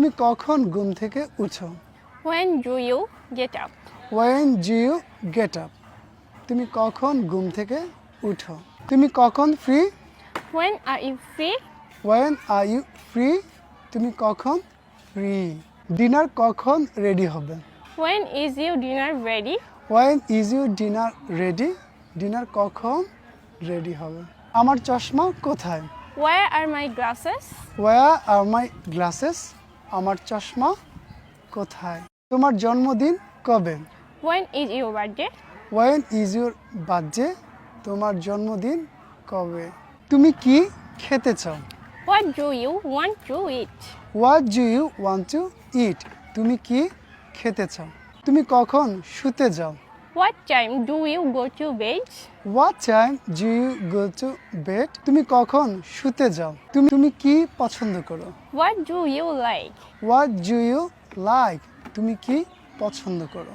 তুমি কখন ঘুম থেকে উঠো? When do you get up? When do you get up? তুমি কখন ঘুম থেকে উঠো? তুমি কখন free? When are you free? When are you free? তুমি কখন ফ্রি? ডিনার কখন রেডি হবে? When is your dinner ready? When is your dinner ready? Dinner কখন রেডি হবে? আমার চশমা কোথায়? Where are my glasses? Where are my glasses? আমার চশমা কোথায়? তোমার জন্মদিন কবে? When is your birthday? When is your birthday? তোমার জন্মদিন কবে? তুমি কি খেতে চাও? What do you want to eat? What do you want to eat? তুমি কি খেতে চাও? তুমি কখন শুতে যাও? What time do you go to bed? What time do you go to bed? তুমি কখন শুতে যাও? তুমি কি পছন্দ করো? What do you like? What do you like? তুমি কি পছন্দ করো?